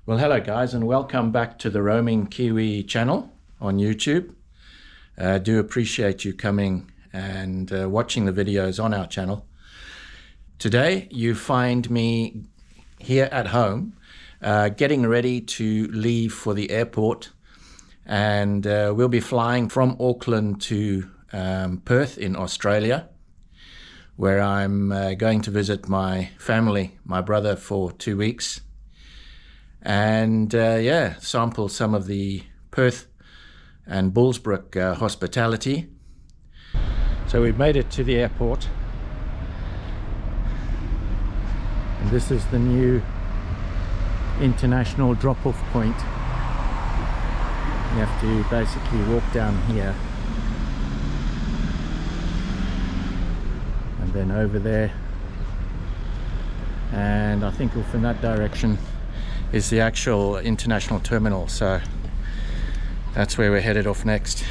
Well, hello guys, and welcome back to the Roaming Kiwi channel on YouTube. Do appreciate you coming and watching the videos on our channel. Today you find me here at home getting ready to leave for the airport, and we'll be flying from Auckland to Perth in Australia, where I'm going to visit my family, my brother, for 2 weeks. And sample some of the Perth and Bullsbrook hospitality. So we've made it to the airport, and this is the new international drop-off point. You have to basically walk down here and then over there, and I think off in that direction is the actual international terminal, so that's where we're headed off next.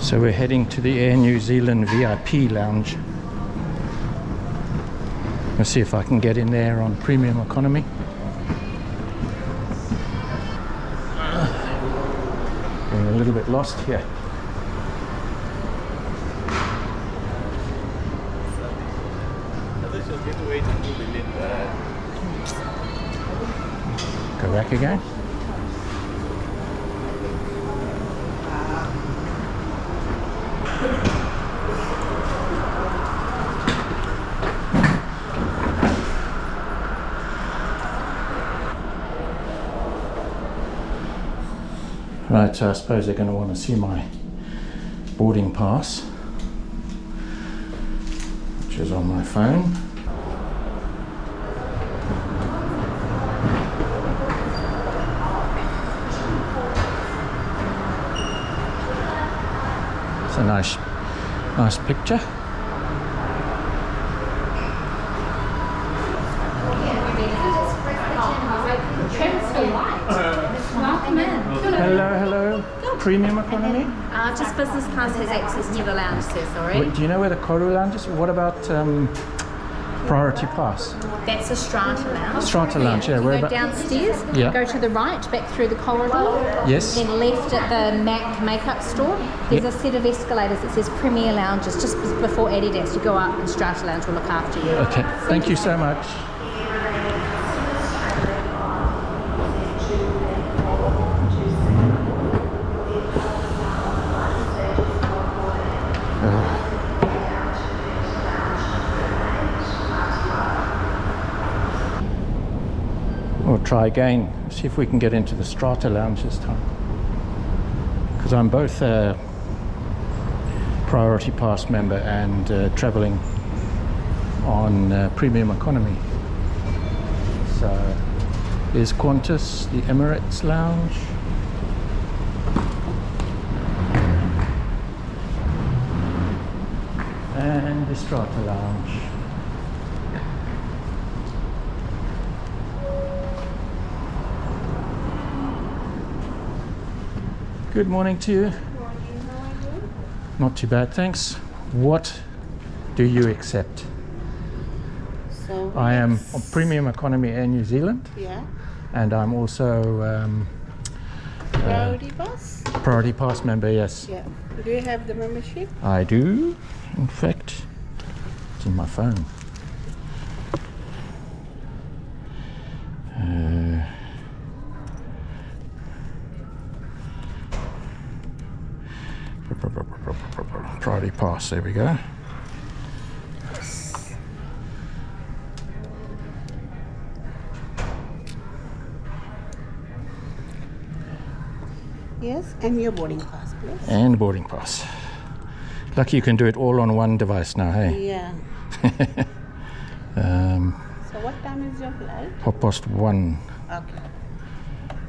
So we're heading to the Air New Zealand VIP lounge. Let's see if I can get in there on premium economy. Getting a little bit lost here. Go back again. Right, so I suppose they're going to want to see my boarding pass, which is on my phone. It's a nice picture. Hello. Premium economy? Just business class has access to the lounge, sir, sorry. Wait, do you know where the Koru lounge is? What about priority pass? That's a strata lounge. Strata lounge, yeah. Where go downstairs, go to the right, back through the corridor. Yes. Then left at the MAC makeup store. There's a set of escalators that says Premier Lounges just before Adidas. You go up and Strata Lounge will look after you. Okay, thank you so much. We'll try again, see if we can get into the Strata Lounge this time, because I'm both a Priority Pass member and traveling on Premium Economy. So there's Qantas, the Emirates Lounge, and the Strata Lounge. Good morning to you. Good morning, how are you? Not too bad, thanks. What do you accept? So I am on Premium Economy Air New Zealand. yeah. and I'm also Priority Pass member, yes. Yeah. Do you have the membership? I do. In fact, it's in my phone. Priority Pass, there we go. Yes, and your boarding pass, please. And boarding pass. Lucky you can do it all on one device now, hey? Yeah. So what time is your flight? 1:30. Okay.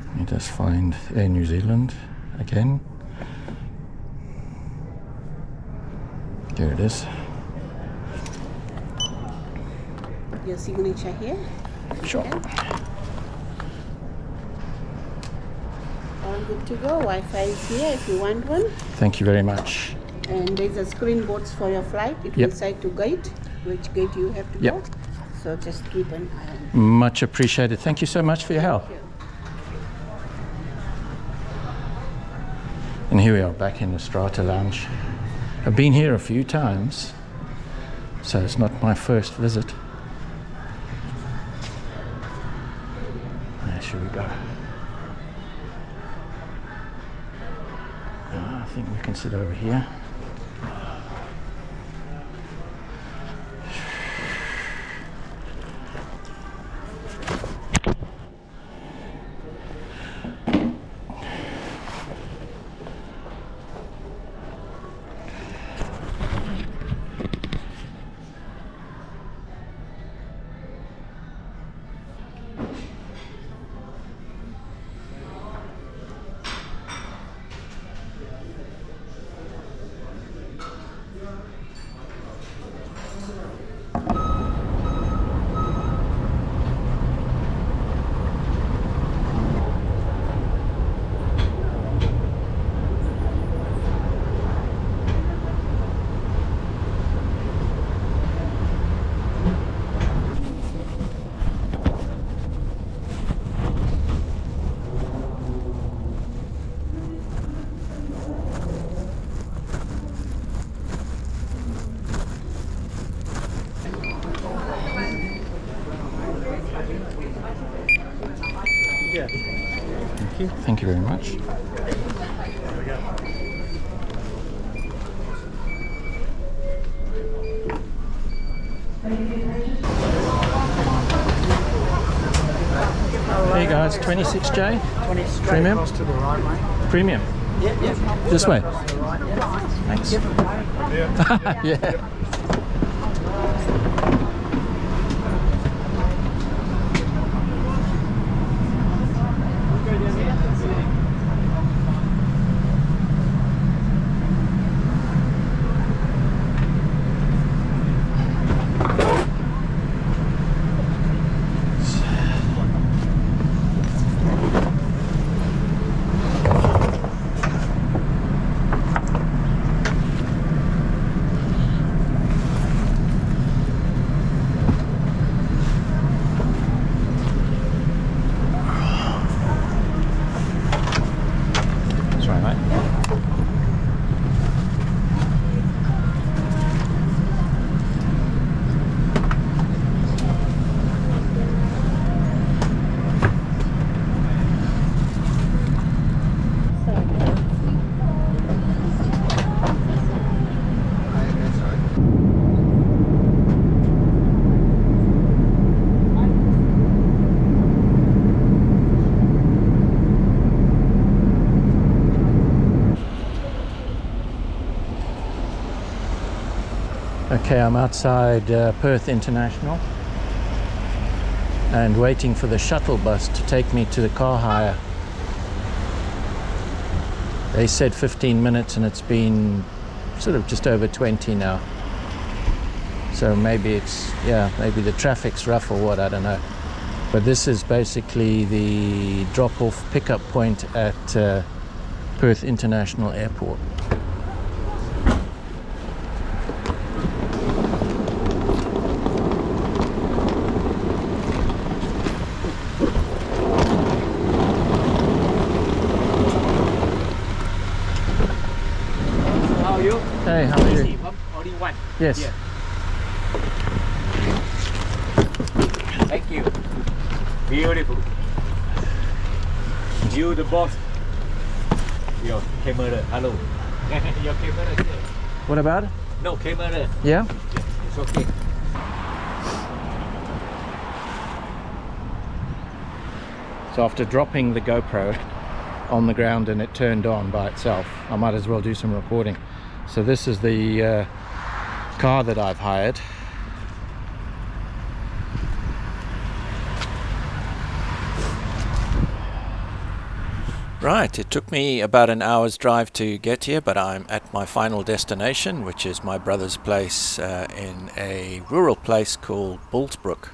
Let me just find Air New Zealand again. There it is. Your signature here. Sure. Okay. All good to go. Wi-Fi is here if you want one. Thank you very much. And there's a screen boards for your flight. It Yep. will say to gate, which gate you have to Yep. go. So just keep an eye on it. Much appreciated. Thank you so much for your help. Thank you. And here we are back in the Strata Lounge. I've been here a few times, so it's not my first visit. Where should we go? I think we can sit over here. Thank you very much. Hey guys, 26J? 20 Premium? across to the right, mate. Premium. Yep. This way. Right, Thanks. Yeah. That's right, mate. Okay, I'm outside Perth International and waiting for the shuttle bus to take me to the car hire. They said 15 minutes and it's been sort of just over 20 now. So maybe it's, yeah, maybe the traffic's rough or what, I don't know. But this is basically the drop-off pickup point at Perth International Airport. Hey, how are you? Only one. Yes. Yeah. Thank you. Beautiful. You the boss. Your camera. Hello. Your camera. Here. What about it? No camera. Yeah? It's okay. So after dropping the GoPro on the ground and it turned on by itself, I might as well do some recording. So this is the car that I've hired. Right, it took me about an hour's drive to get here, but I'm at my final destination, which is my brother's place in a rural place called Bullsbrook.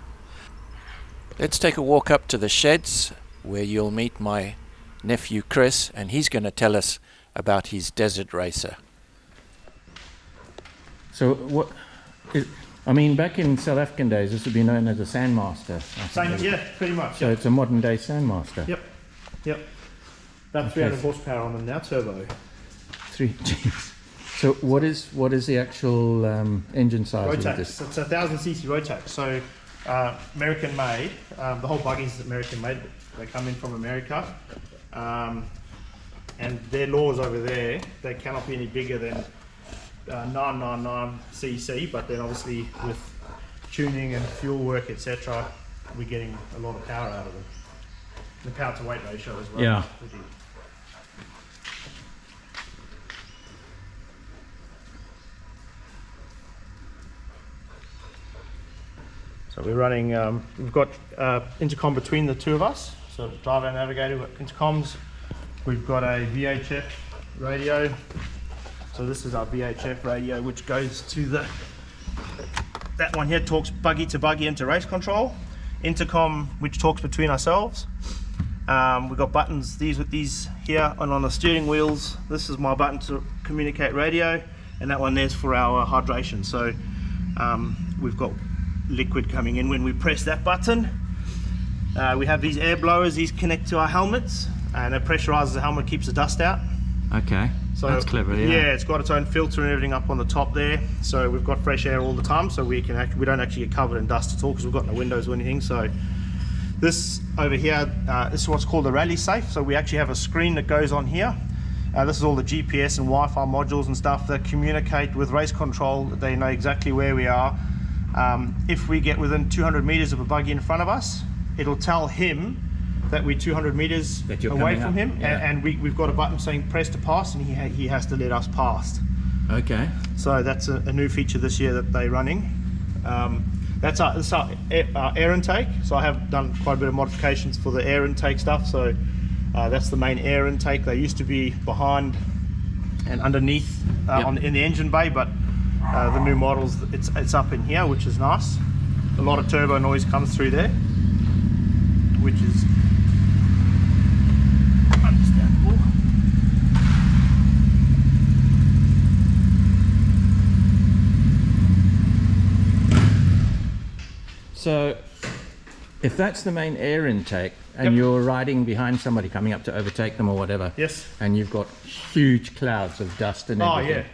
Let's take a walk up to the sheds where you'll meet my nephew Chris, and he's going to tell us about his Desert Racer. So what is, I mean, back in South African days, this would be known as a Sandmaster. Same, yeah, pretty much. So it's a modern day Sandmaster. Yep, yep. About 300 horsepower on them now, turbo. So what is the actual engine size of Rotax. this? It's a 1000cc Rotax. So American made. The whole buggy is American made. They come in from America, and their laws over there, they cannot be any bigger than 999cc. But then obviously with tuning and fuel work, etc., we're getting a lot of power out of them. The power to weight ratio as well. Yeah. So we're running, we've got intercom between the two of us, so driver and navigator, we've got intercoms. We've got a VHF radio. So this is our VHF radio, which goes to that one here talks buggy to buggy into race control. Intercom, which talks between ourselves. We've got buttons, these here, and on the steering wheels, this is my button to communicate radio, and that one there's for our hydration. So we've got liquid coming in when we press that button. We have these air blowers, these connect to our helmets, and it pressurizes the helmet, keeps the dust out. Okay, so that's clever. Yeah, it's got its own filter and everything up on the top there, so we've got fresh air all the time, so we don't actually get covered in dust at all because we've got no windows or anything. So this over here, this is what's called the rally safe. So we actually have a screen that goes on here. This is all the GPS and Wi-Fi modules and stuff that communicate with race control. They know exactly where we are. If we get within 200 meters of a buggy in front of us, it'll tell him that we're 200 meters away from him, and we've got a button saying press to pass, and he has to let us pass. Okay. So that's a new feature this year that they're running. That's our air intake. So I have done quite a bit of modifications for the air intake stuff. So that's the main air intake. They used to be behind and underneath in the engine bay, but the new models, it's up in here, which is nice. A lot of turbo noise comes through there, which is understandable. So if that's the main air intake and you're riding behind somebody coming up to overtake them or whatever, yes, and you've got huge clouds of dust and everything.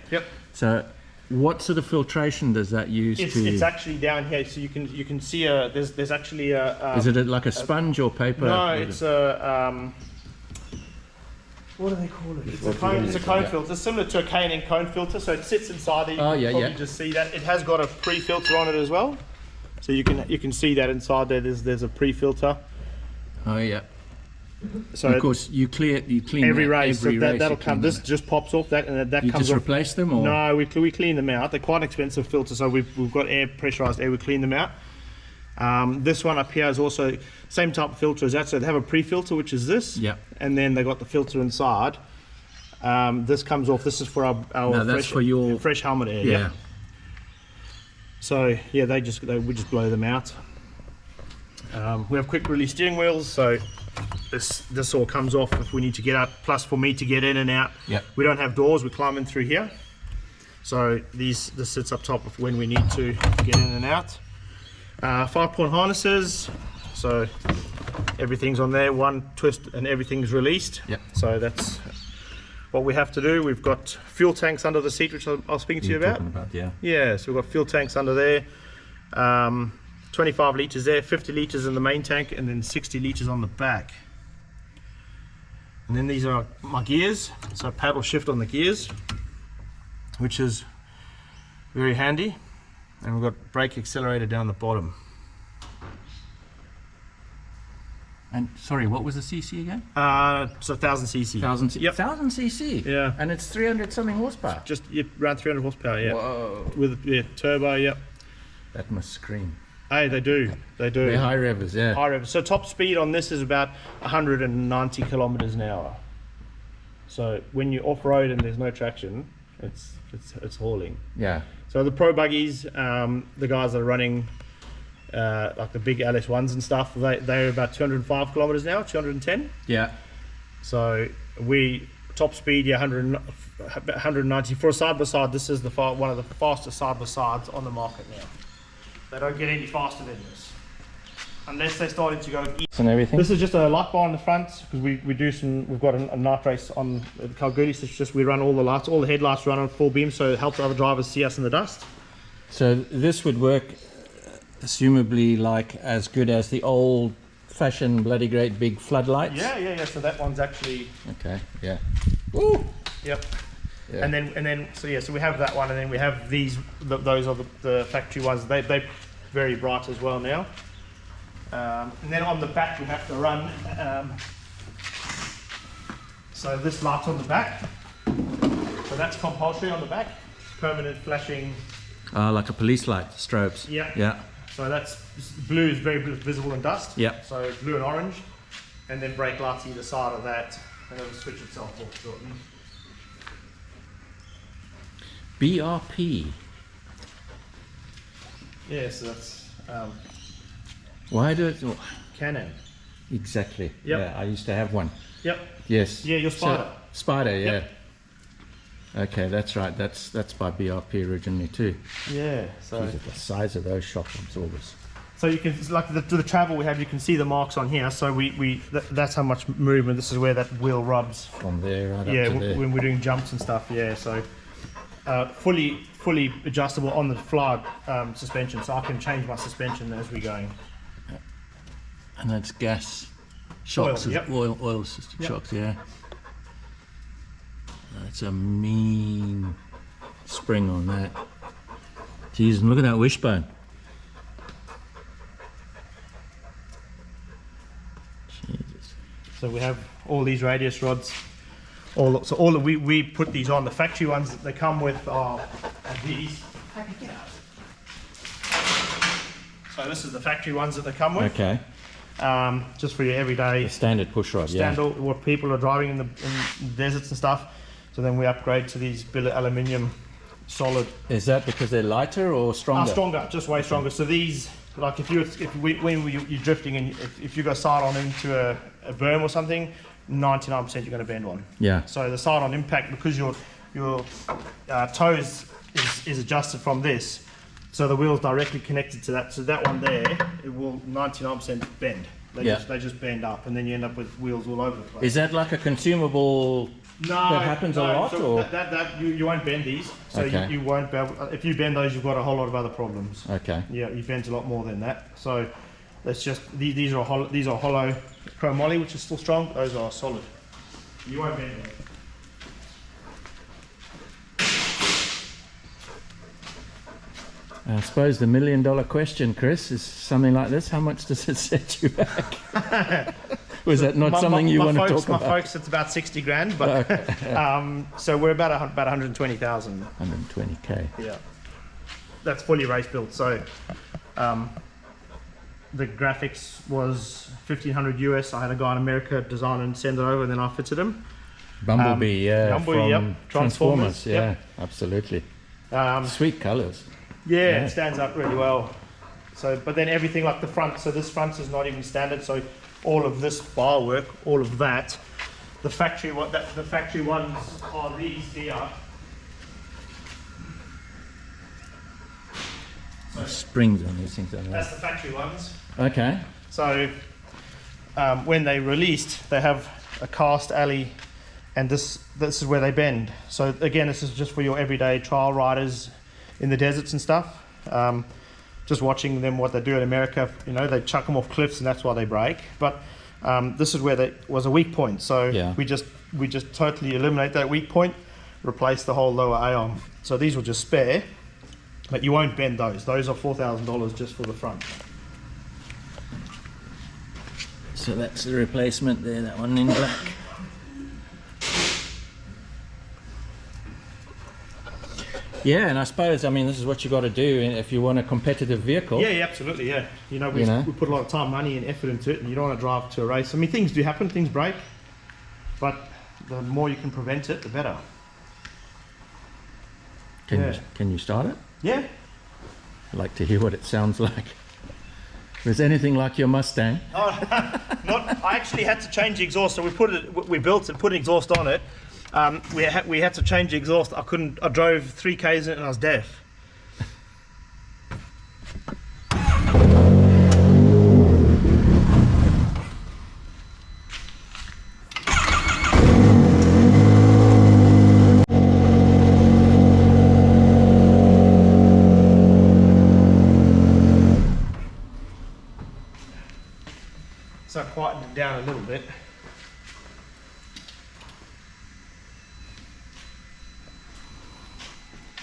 So what sort of filtration does that use? It's actually down here, so you can see there's actually a is it like a sponge or paper? No, it's a what do they call it? It's a cone filter, similar to a K&N cone filter. So it sits inside there. You can probably just see that. It has got a pre-filter on it as well. So you can see that inside there. There's a pre-filter. Oh yeah. So of course you clean every race. Every so race that'll come. This just pops off that, and that you comes just off. Replace them, or no? We clean them out. They're quite expensive filters. So we've got pressurized air. We clean them out. This one up here is also same type of filter as that. So they have a pre-filter, which is this. Yeah. And then they got the filter inside. This comes off. This is for our that's for your fresh helmet air. Yeah. So yeah, we just blow them out. We have quick release steering wheels, so this all comes off if we need to get up. Plus for me to get in and out. We don't have doors. We climb in through here. So this sits up top of when we need to get in and out. 5-point harnesses. So everything's on there. One twist and everything's released. So that's what we have to do, we've got fuel tanks under the seat, which I was speaking to you about. Yeah, so we've got fuel tanks under there. 25 litres there, 50 litres in the main tank, and then 60 litres on the back. And then these are my gears, so paddle shift on the gears, which is very handy. And we've got brake accelerator down the bottom. And sorry, what was the CC again? So 1000 cc. 1000 Yep. 1000 CC? Yeah. And it's 300 something horsepower? Just around 300 horsepower, yeah. Whoa. With turbo, yep. That must scream. Hey, they do. They're high revers, yeah. High revers. So top speed on this is about 190 kilometers an hour. So when you're off-road and there's no traction, it's hauling. Yeah. So the pro buggies, the guys that are running like the big LS1s and stuff, they're about 205 kilometers an hour, 210. Yeah. So we top speed, 190 for a side by side. This is one of the fastest side by sides on the market now. They don't get any faster than this, unless they're starting to go east. And everything. This is just a light bar in the front because we've got a night race on Kalgoorlie. So it's just we run all the lights, all the headlights run on full beam, so it helps other drivers see us in the dust. So this would work, assumably, like as good as the old-fashioned bloody great big floodlights. Yeah. So that one's actually okay. Yeah. Woo. Yep. Yeah. And then so we have that one, and then we have these. Those are the factory ones. They're very bright as well now. And then on the back we have to run. So this light's on the back. So that's compulsory on the back. Permanent flashing. Like a police light, strobes. Yeah. Yeah. So that's blue is very visible in dust. Yeah. So blue and orange, and then brake lights either side of that, and it'll switch itself off shortly. BRP. Yeah, so that's Why do it? Canon. Exactly. Yep. Yeah, I used to have one. Yep. Yes. Yeah, your Spider. Spider, yeah. Yep. Okay, that's right. That's by BRP originally too. Yeah. So Jeez, the size of those shock absorbers. so you can like the travel we have. You can see the marks on here. So that's how much movement. This is where that wheel rubs. From there right Yeah, up to there. when we're doing jumps and stuff. Yeah. So fully adjustable on the fly suspension. So I can change my suspension as we're going. And that's gas shocks, Oil, yep. oil assisted Yep. shocks, yeah. That's a mean spring on that. Jeez, and look at that wishbone. Jesus. So we have all these radius rods. We put these on. The factory ones that they come with are these. So this is the factory ones that they come with. Okay. Just for your everyday Standard push rod, standard, what people are driving in the deserts and stuff. So then we upgrade to these billet aluminium solid. yeah. Is that because they're lighter or stronger? Stronger, just way stronger. So these, like you're drifting and if you go side on into a berm or something, 99% you're going to bend one. Yeah. So the side on impact, because your toes is adjusted from this, so the wheel's directly connected to that. So that one there, it will 99% bend. They just bend up, and then you end up with wheels all over the place. Is that like a consumable that happens a lot? So or? You won't bend these. So Okay. you won't be able, if you bend those, you've got a whole lot of other problems. Okay. Yeah, you bend a lot more than that. So that's just these are hollow chromoly, which is still strong. Those are solid. You won't bend them. I suppose the $1 million question, Chris, is something like this. How much does it set you back? Was that not something you want to talk about? My folks, it's about 60 grand, but so we're about 120,000. 120k. Yeah, that's fully race built. So the graphics was 1,500 US. I had a guy in America design and send it over, and then I fitted them. Bumblebee, Bumblebee, from yep. Transformers, yeah, Yep. Absolutely. Sweet colours. Yeah, it stands up really well. So, but then everything like the front. So this front is not even standard. So all of this bar work, all of that, the factory ones are these here. So springs on these things. That's the factory ones. Okay. So when they released, they have a cast alley and this is where they bend. So again, this is just for your everyday trial riders in the deserts and stuff. Just watching them, what they do in America, you know, they chuck them off cliffs and that's why they break. But this is where there was a weak point. So Yeah. we just totally eliminate that weak point, replace the whole lower A-arm. So these will just spare, but you won't bend those. Those are $4,000 just for the front. So that's the replacement there, that one in black. Yeah, and I suppose, I mean, this is what you got to do if you want a competitive vehicle. Yeah, absolutely, yeah. You know, we put a lot of time, money and effort into it, and you don't want to drive to a race. I mean, things do happen, things break, but the more you can prevent it, the better. Can you start it? Yeah. I'd like to hear what it sounds like. If it's anything like your Mustang. I actually had to change the exhaust, so we built it, put an exhaust on it. We had to change the exhaust. I drove 3 Ks in it and I was deaf. So I quietened it down a little bit.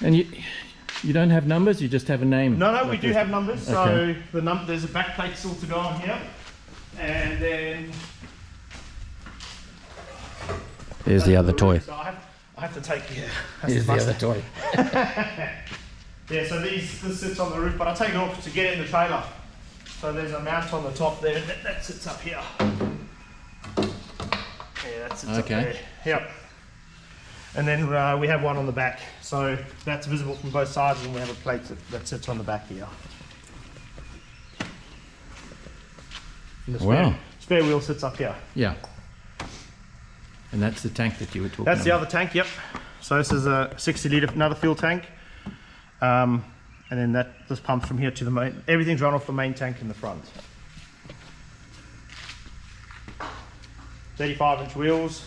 And you don't have numbers, you just have a name? No, like we do this. have numbers. Okay. So there's a back plate still to go on here, and then Here's the other toy. So I have to take Here's the other toy. Yeah, so this sits on the roof, but I take it off to get it in the trailer. So there's a mount on the top there that sits up here. Yeah, that sits up there. Yep. And then we have one on the back, so that's visible from both sides, and we have a plate that sits on the back here. And the spare wheel sits up here. Yeah. And that's the tank that you were talking about. That's the other tank, yep. So this is a 60 litre, another fuel tank. And then this pumps from here to the main, everything's run off the main tank in the front. 35-inch wheels.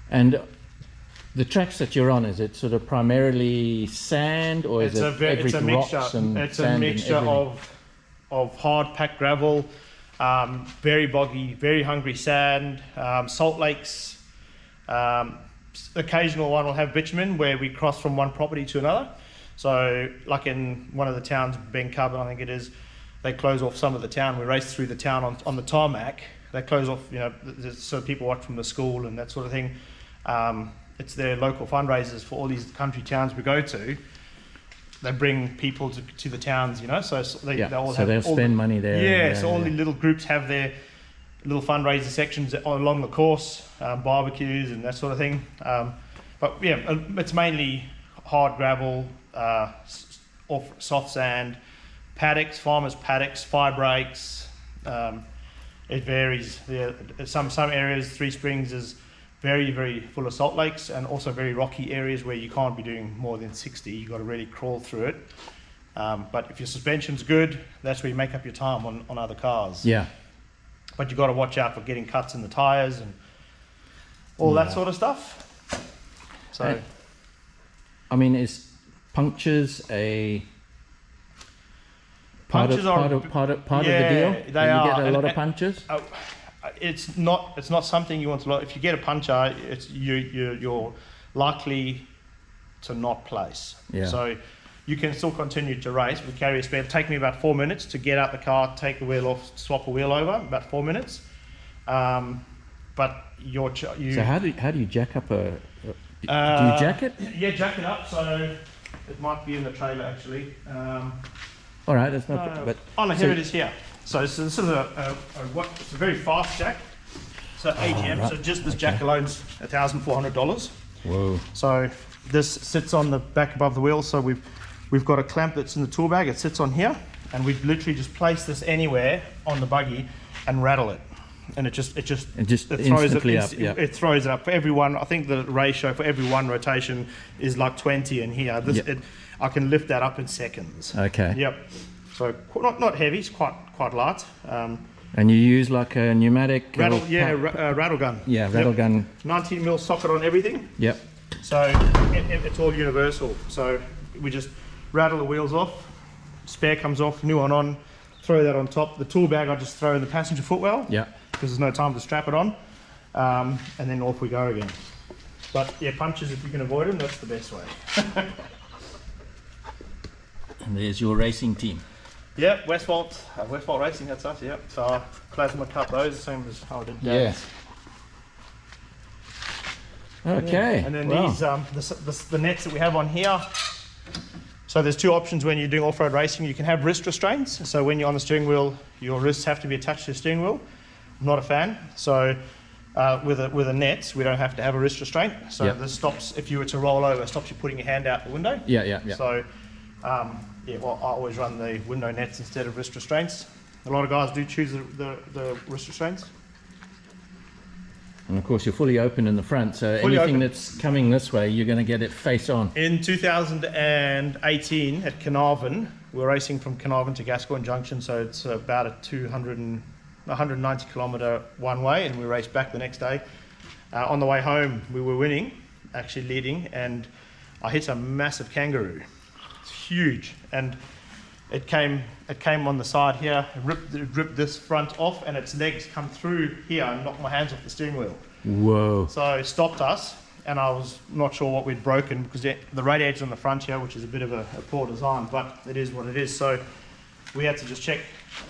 And the tracks that you're on, is it sort of primarily sand, or is it it's a mixture. It's a mixture of hard packed gravel, very boggy, very hungry sand, salt lakes. Occasional one will have bitumen where we cross from one property to another. So like in one of the towns, Ben Carbon, I think it is, they close off some of the town. We race through the town on the tarmac. They close off, you know, so people watch from the school and that sort of thing. It's their local fundraisers for all these country towns we go to. They bring people to the towns, you know, so they'll spend money there. Yeah, so all the little groups have their little fundraiser sections along the course, barbecues and that sort of thing. But yeah, it's mainly hard gravel, soft sand, paddocks, farmers' paddocks, fire breaks. It varies. Some areas, Three Springs is very, very full of salt lakes, and also very rocky areas where you can't be doing more than 60. You've got to really crawl through it. But if your suspension's good, that's where you make up your time on other cars. Yeah. But you've got to watch out for getting cuts in the tyres and all that sort of stuff. So, I mean, is punctures a part of the deal? They are. You get a lot of punctures? It's not something you want to. If you get a puncture, you're likely to not place. Yeah. So you can still continue to race. We carry a spare. It'll take me about 4 minutes to get out the car, take the wheel off, swap a wheel over. About 4 minutes. But So how do you jack up do you jack it? Yeah, jack it up. So it might be in the trailer actually. All right, that's not. But here it is here. So this is it's a very fast jack. So AGM. Right. So just this jack alone's $1,400. Whoa. So this sits on the back above the wheel. So we've got a clamp that's in the tool bag. It sits on here, and we've literally just placed this anywhere on the buggy and rattle it, and it throws instantly it. Up. Yeah. It throws it up for everyone. I think the ratio for every one rotation is like 20 in here. I can lift that up in seconds. Okay. Yep. So not heavy. It's quite light. And you use like a pneumatic rattle gun. Yeah, rattle gun. 19mm socket on everything. Yep. So it's all universal. So we just rattle the wheels off, spare comes off, new one on, throw that on top. The tool bag I just throw in the passenger footwell. Yeah. Because there's no time to strap it on. And then off we go again. But yeah, punches, if you can avoid them, that's the best way. And there's your racing team. Yeah, Westvolt Racing, that's us, yeah. So I plasma cut those, same as how I did Yes. Okay. And then these, the nets that we have on here. So there's two options when you're doing off-road racing. You can have wrist restraints. So when you're on the steering wheel, your wrists have to be attached to the steering wheel. I'm not a fan. So with a net, we don't have to have a wrist restraint. So this stops, if you were to roll over, stops you putting your hand out the window. Yeah. So yeah, well, I always run the window nets instead of wrist restraints. A lot of guys do choose the wrist restraints. And of course, you're fully open in the front, so anything that's coming this way, you're going to get it face on. In 2018 at Carnarvon, we were racing from Carnarvon to Gascoyne Junction, so it's about a 190 kilometre one way, and we raced back the next day. On the way home, we were winning, actually leading, and I hit a massive kangaroo. It's huge, and it came on the side here, it ripped this front off, and its legs come through here and knocked my hands off the steering wheel. Whoa. So it stopped us, and I was not sure what we'd broken, because the radiator's on the front here, which is a bit of a poor design, but it is what it is. So we had to just check.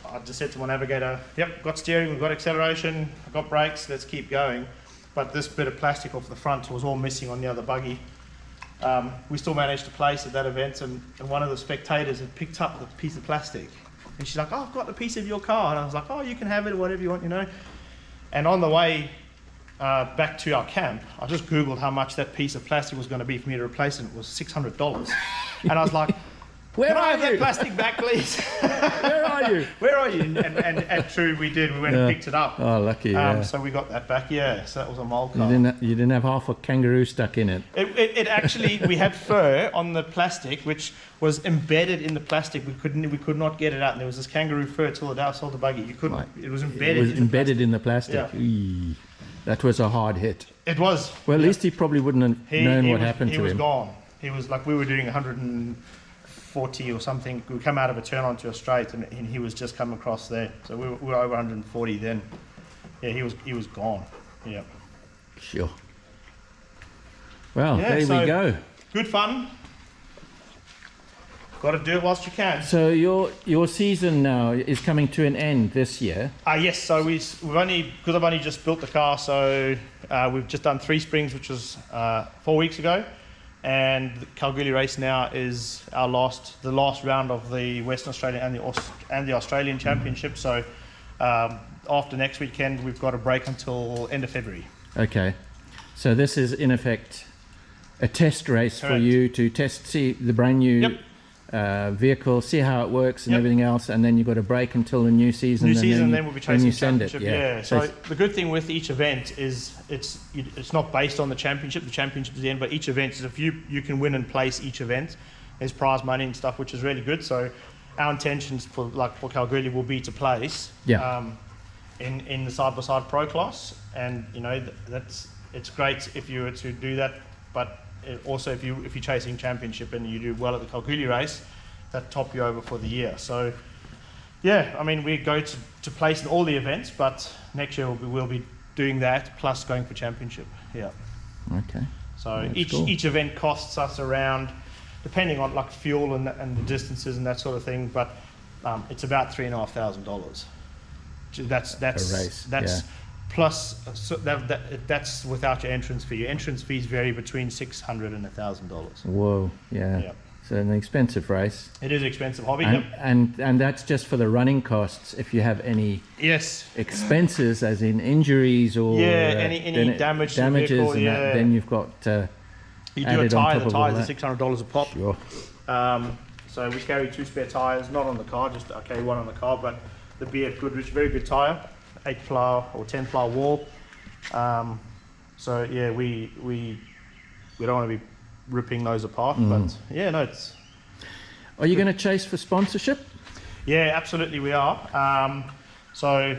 I just said to my navigator, yep, got steering, we've got acceleration, I've got brakes, let's keep going. But this bit of plastic off the front was all missing on the other buggy. We still managed to place at that event, and one of the spectators had picked up the piece of plastic, and she's like, oh, I've got a piece of your car, and I was like, oh, you can have it, whatever you want, you know. And on the way back to our camp, I just googled how much that piece of plastic was going to be for me to replace it. It was $600, and I was like, can I have that plastic back, please? Where are you? Where are you? And true, we did. We went and picked it up. Oh, lucky, yeah. So we got that back, yeah. So that was a mole car. You didn't have half a kangaroo stuck in it. It actually, we had fur on the plastic, which was embedded in the plastic. We could not get it out. And there was this kangaroo fur till the day I sold the buggy. You couldn't. It was embedded. It was in the plastic. Yeah. Eee, that was a hard hit. It was. Well, at least he probably wouldn't have known what happened to him. He was gone. He was like, we were doing 140 or something. We come out of a turn onto a straight, and he was just come across there. So we were over 140 then. Yeah, he was gone. Yeah. Sure. Well, there we go. Good fun. Got to do it whilst you can. So your season now is coming to an end this year. Yes. So we've only, because I've only just built the car, so we've just done 3 springs, which was 4 weeks ago. And the Kalgoorlie race now is the last round of the Western Australian and the Australian Championship. So after next weekend, we've got a break until end of February. Okay, so this is in effect a test race for you to see the brand new vehicle, see how it works and everything else, and then you've got a break until the new season. Then we'll be chasing the championship. Yeah. So the good thing with each event is it's not based on the championship. The championship is the end, but each event is, if you can win and place each event, there's prize money and stuff, which is really good. So our intentions for Kalgoorlie will be to place in the side-by-side pro class, and you know it's great if you were to do that, but also if you're chasing championship and you do well at the Kalgoorlie race, that top you over for the year. So yeah, I mean, we go to place in all the events, but next year we'll be doing that plus going for championship. Yeah. Okay. So each event costs us around, depending on like fuel and the distances and that sort of thing, but it's about $3,500. That's a race. That's plus that's without your entrance fee. Your entrance fees vary between $600 and $1,000. Whoa, yeah. So an expensive race. It is an expensive hobby. And that's just for the running costs. If you have any expenses, as in injuries or any damages and that, then you've got you do a tyre. The tyres are $600 a pop. Sure. So we carry 2 spare tyres, not on the car, just I carry 1 on the car, but the BF Goodrich, very good tyre, 8 plough or 10 plough wall. So yeah, we don't want to be ripping those apart, but yeah, no, it's. Are you going to chase for sponsorship? Yeah, absolutely, we are. So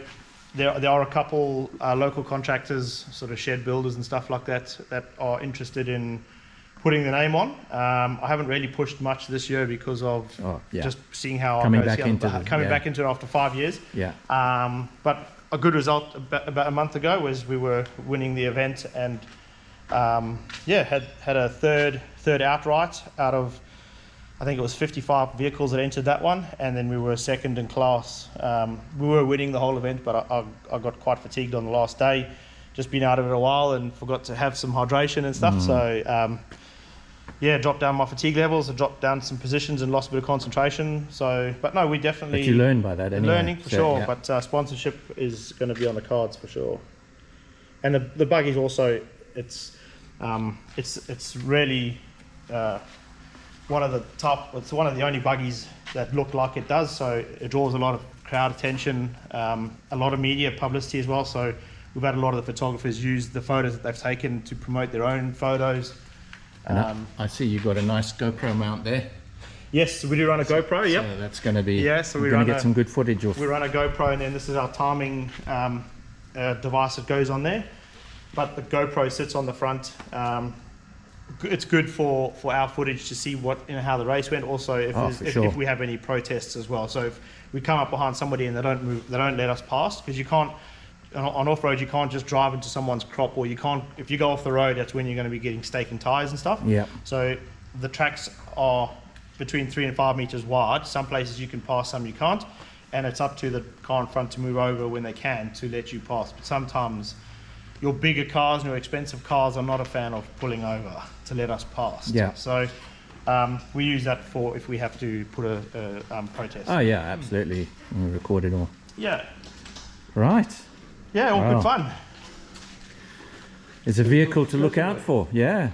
there are a couple local contractors, sort of shed builders and stuff like that, that are interested in putting the name on. I haven't really pushed much this year because of just seeing how coming back into it after 5 years. Yeah. But a good result about a month ago was we were winning the event, and had a third outright out of, I think it was 55 vehicles that entered that one, and then we were second in class. We were winning the whole event, but I got quite fatigued on the last day, just been out of it a while and forgot to have some hydration and stuff. So dropped down my fatigue levels, I dropped down some positions and lost a bit of concentration. So, but no, we definitely... But you learn by that anyway. Learning for sure, yeah. But sponsorship is going to be on the cards for sure. And the buggies also, it's really one of the only buggies that look like it does. So it draws a lot of crowd attention, a lot of media publicity as well. So we've had a lot of the photographers use the photos that they've taken to promote their own photos. And I see you got a nice GoPro mount there. Yes, we do run a GoPro. Yep. So that's going to be. Yeah, so we're going to get some good footage off. We run a GoPro, and then this is our timing device that goes on there. But the GoPro sits on the front. It's good for our footage to see how the race went. Also, if we have any protests as well. So if we come up behind somebody and they don't move, they don't let us pass, because you can't. On off-road, you can't just drive into someone's crop, or you can't, if you go off the road, that's when you're going to be getting staking tyres and stuff. Yeah. So the tracks are between 3 and 5 meters wide. Some places you can pass, some you can't. And it's up to the car in front to move over when they can to let you pass. But sometimes your bigger cars and your expensive cars are not a fan of pulling over to let us pass. Yeah. So we use that for if we have to put a protest. Oh yeah, absolutely. We record it all. Yeah. Right. Yeah, all good fun. It's a vehicle to look out for, yeah.